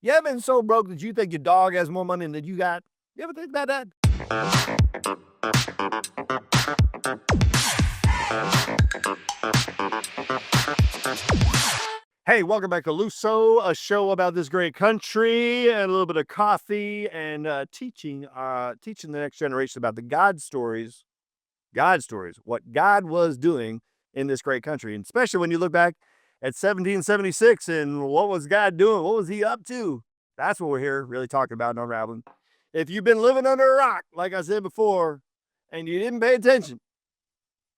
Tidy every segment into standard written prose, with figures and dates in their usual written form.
You ever been so broke that you think your dog has more money than you got? You ever think about that? Hey, welcome back to LUSO, a show about this great country and a little bit of coffee and teaching the next generation about the God stories, what God was doing in this great country. And especially when you look back at 1776 and what was God doing? What was he up to? That's what we're here really talking about and unraveling. If you've been living under a rock, like I said before, and you didn't pay attention,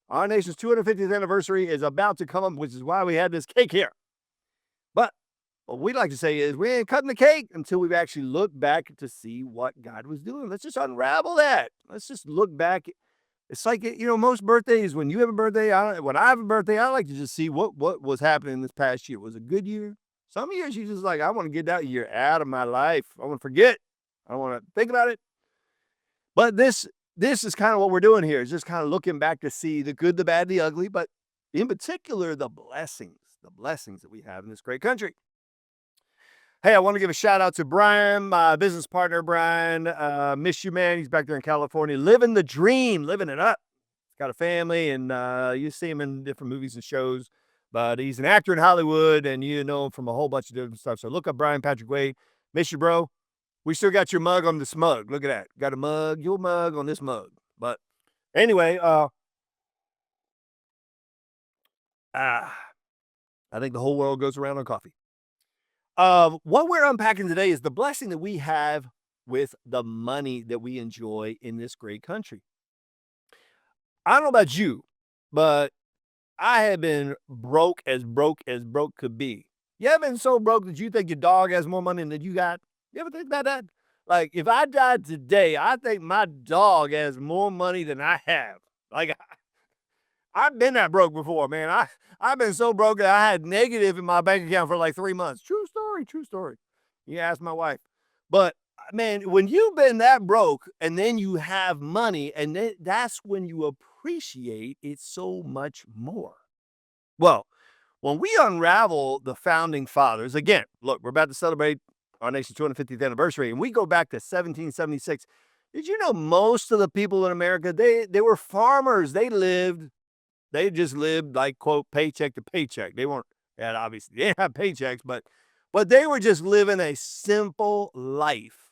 our nation's 250th anniversary is about to come up, which is why we had this cake here. But what we like to say is we ain't cutting the cake until we've actually looked back to see what God was doing. Let's just unravel that. Let's just look back. It's like, most birthdays, when you have a birthday, when I have a birthday, I like to just see what was happening this past year. Was it a good year? Some years you just like, I want to get that year out of my life. I want to forget. I don't want to think about it. But this is kind of what we're doing here. Is just kind of looking back to see the good, the bad, the ugly, but in particular, the blessings that we have in this great country. Hey, I want to give a shout out to Brian, my business partner, Brian. Miss you, man. He's back there in California, living the dream, living it up. He's got a family, and you see him in different movies and shows, but he's an actor in Hollywood, and you know him from a whole bunch of different stuff. So look up Brian Patrick Wade. Miss you, bro. We still got your mug on this mug. Look at that. Got a mug, your mug on this mug. But anyway, I think the whole world goes around on coffee. What we're unpacking today is the blessing that we have with the money that we enjoy in this great country. I don't know about you, but I have been broke as broke could be. You ever been so broke that you think your dog has more money than you got? You ever think about that? Like, if I died today, I think my dog has more money than I have. Like, I've been that broke before, man. I've been so broke that I had negative in my bank account for like 3 months. True story, true story. You ask my wife. But man, when you've been that broke and then you have money, and then that's when you appreciate it so much more. Well, when we unravel the founding fathers, again, look, we're about to celebrate our nation's 250th anniversary, and we go back to 1776. Did you know most of the people in America, they were farmers. They just lived like, quote, paycheck to paycheck. They weren't, and obviously they didn't have paychecks, but they were just living a simple life.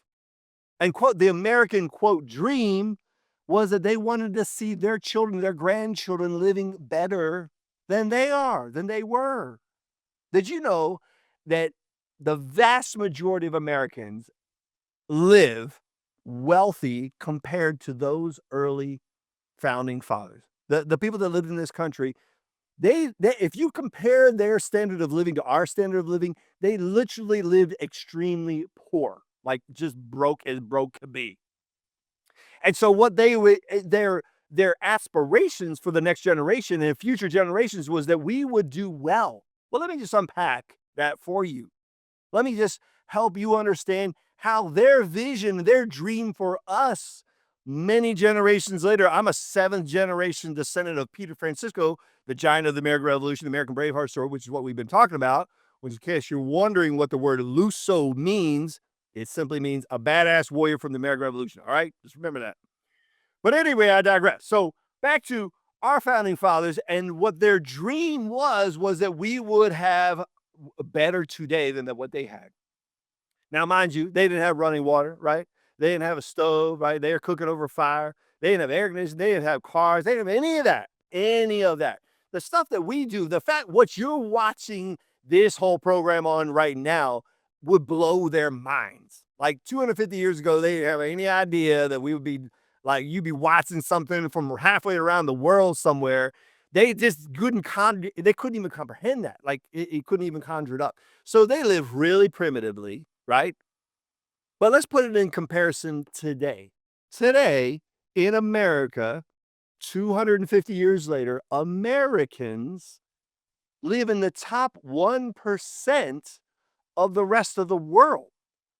And, quote, the American, quote, dream was that they wanted to see their children, their grandchildren living better than they were. Did you know that the vast majority of Americans live wealthy compared to those early founding fathers? The people that lived in this country, they if you compare their standard of living to our standard of living, they literally lived extremely poor, like just broke as broke could be. And so what their aspirations for the next generation and future generations was that we would do well. Well, let me just unpack that for you. Let me just help you understand how their vision, their dream for us many generations later. I'm a 7th generation descendant of Peter Francisco, the giant of the American Revolution, the American Braveheart story, which is what we've been talking about. Which, in case you're wondering what the word LUSO means, it simply means a badass warrior from the American Revolution. All right, just remember that. But anyway, I digress. So back to our founding fathers, and what their dream was that we would have better today than what they had. Now, mind you, they didn't have running water, right? They didn't have a stove, right? They were cooking over fire. They didn't have air conditioning. They didn't have cars. They didn't have any of that. Any of that. The stuff that we do, the fact what you're watching this whole program on right now would blow their minds. Like 250 years ago, they didn't have any idea that we would be like, you'd be watching something from halfway around the world somewhere. They just couldn't even comprehend that. Like it couldn't even conjure it up. So they live really primitively, right? But let's put it in comparison today. Today, in America, 250 years later, Americans live in the top 1% of the rest of the world.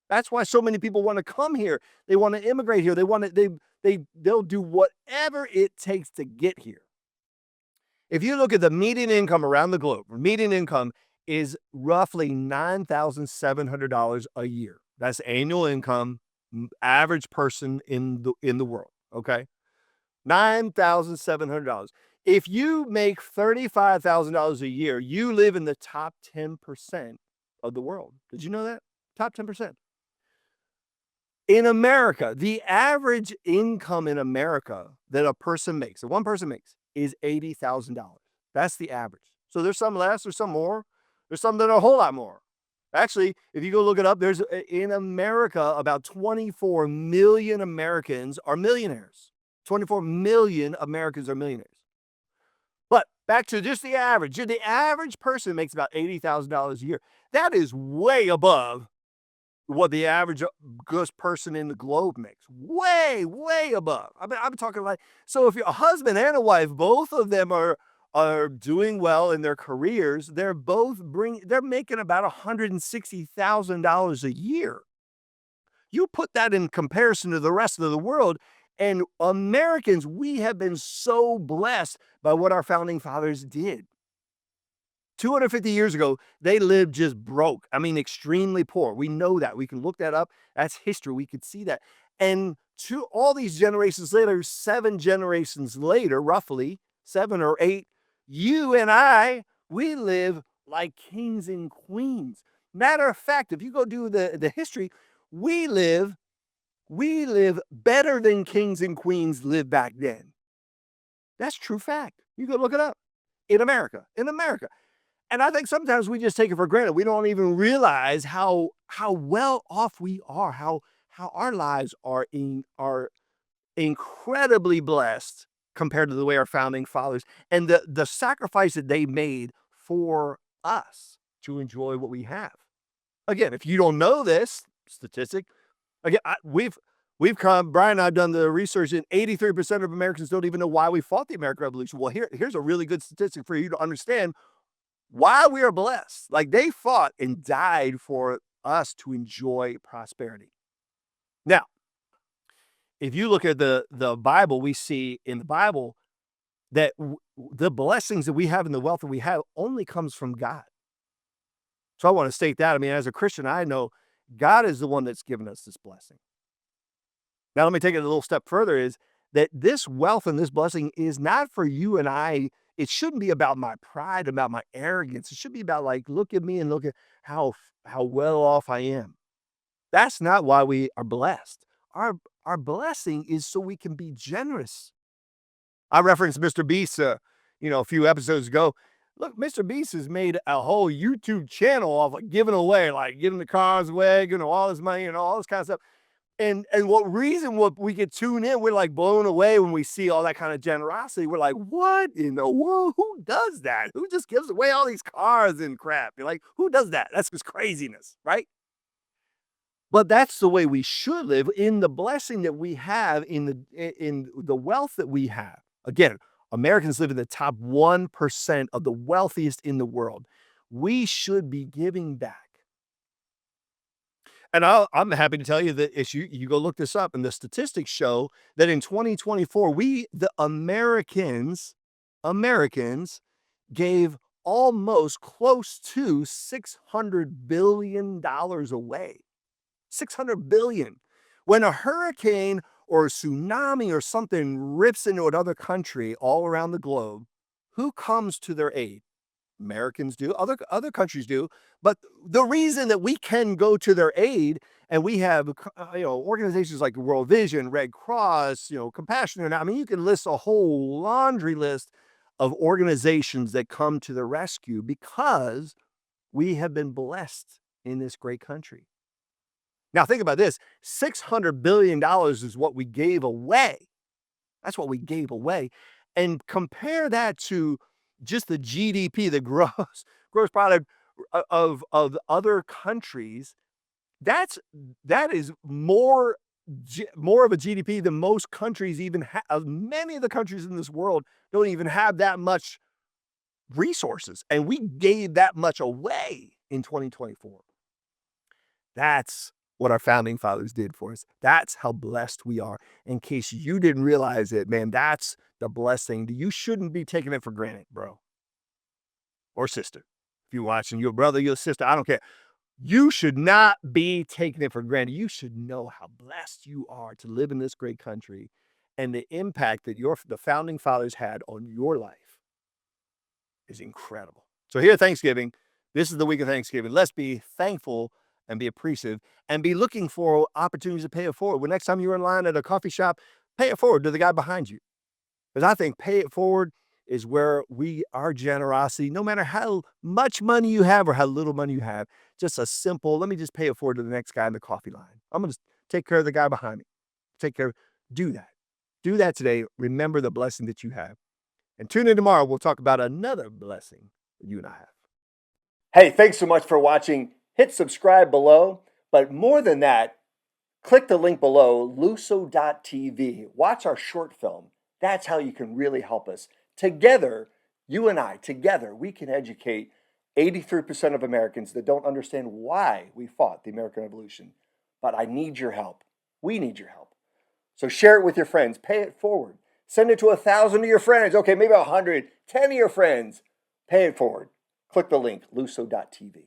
That's why so many people want to come here. They want to immigrate here. They'll do whatever it takes to get here. If you look at the median income around the globe, median income is roughly $9,700 a year. That's annual income, average person in the world, okay? $9,700. If you make $35,000 a year, you live in the top 10% of the world. Did you know that? Top 10%. In America, the average income in America that a person makes, that one person makes, is $80,000. That's the average. So there's some less, there's some more, there's some that are a whole lot more. Actually, if you go look it up, there's in America about 24 million Americans are millionaires. 24 million Americans are millionaires. But back to just the average person makes about $80,000 a year. That is way above what the average person in the globe makes. Way, way above. I mean, I'm talking like, so if you're a husband and a wife, both of them are doing well in their careers, they're making about $160,000 a year. You put that in comparison to the rest of the world, and Americans, we have been so blessed by what our founding fathers did. 250 years ago, they lived just broke. I mean, extremely poor. We know that. We can look that up. That's history. We could see that. And to all these generations later, 7 generations later, roughly 7 or 8, you and I, we live like kings and queens. Matter of fact, if you go do the history, we live better than kings and queens lived back then. That's true fact. You go look it up in America. In America. And I think sometimes we just take it for granted. We don't even realize how well off we are, how our lives are incredibly blessed compared to the way our founding fathers and the sacrifice that they made for us to enjoy what we have. Again, if you don't know this statistic, again, we've come, Brian and I've done the research, and 83% of Americans don't even know why we fought the American Revolution. Well, here's a really good statistic for you to understand why we are blessed. Like, they fought and died for us to enjoy prosperity. Now, if you look at the Bible, we see in the Bible that the blessings that we have and the wealth that we have only comes from God. So I want to state that. I mean, as a Christian, I know God is the one that's given us this blessing. Now, let me take it a little step further, is that this wealth and this blessing is not for you and I. It shouldn't be about my pride, about my arrogance. It should be about, like, look at me and look at how well off I am. That's not why we are blessed. Our blessing is so we can be generous. I referenced Mr. Beast, a few episodes ago. Look, Mr. Beast has made a whole YouTube channel of, like, giving away, like giving the cars away, all this money and all this kind of stuff. And what we get tuned in, we're like blown away when we see all that kind of generosity. We're like, what in the world? Who does that? Who just gives away all these cars and crap? You're like, who does that? That's just craziness, right? But that's the way we should live, in the blessing that we have, in the wealth that we have. Again, Americans live in the top 1% of the wealthiest in the world. We should be giving back. And I'm happy to tell you that if you go look this up, and the statistics show that in 2024, the Americans gave almost close to $600 billion away. $600 billion. When a hurricane or a tsunami or something rips into another country all around the globe, who comes to their aid? Americans do, other countries do, but the reason that we can go to their aid, and we have organizations like World Vision, Red Cross, Compassion, and I mean, you can list a whole laundry list of organizations that come to the rescue because we have been blessed in this great country. Now, think about this. $600 billion is what we gave away. That's what we gave away. And compare that to just the GDP, the gross product of other countries. That is more of a GDP than most countries even have. Many of the countries in this world don't even have that much resources. And we gave that much away in 2024. That's what our founding fathers did for us. That's how blessed we are. In case you didn't realize it, man, that's the blessing. You shouldn't be taking it for granted, bro or sister. if you're watching, your brother, your sister, I don't care. You should not be taking it for granted. You should know how blessed you are to live in this great country and the impact that the founding fathers had on your life is incredible. So here at Thanksgiving, this is the week of Thanksgiving. Let's be thankful and be appreciative and be looking for opportunities to pay it forward. When next time you're in line at a coffee shop, pay it forward to the guy behind you. Because I think pay it forward is where our generosity, no matter how much money you have or how little money you have, just a simple, let me just pay it forward to the next guy in the coffee line. I'm going to take care of the guy behind me. Take care. Do that. Do that today. Remember the blessing that you have. And tune in tomorrow. We'll talk about another blessing that you and I have. Hey, thanks so much for watching. Hit subscribe below. But more than that, click the link below, LUSO.tv. Watch our short film. That's how you can really help us. Together, you and I, together, we can educate 83% of Americans that don't understand why we fought the American Revolution. But I need your help. We need your help. So share it with your friends. Pay it forward. Send it to 1,000 of your friends. Okay, maybe 100, 10 of your friends. Pay it forward. Click the link, LUSO.tv.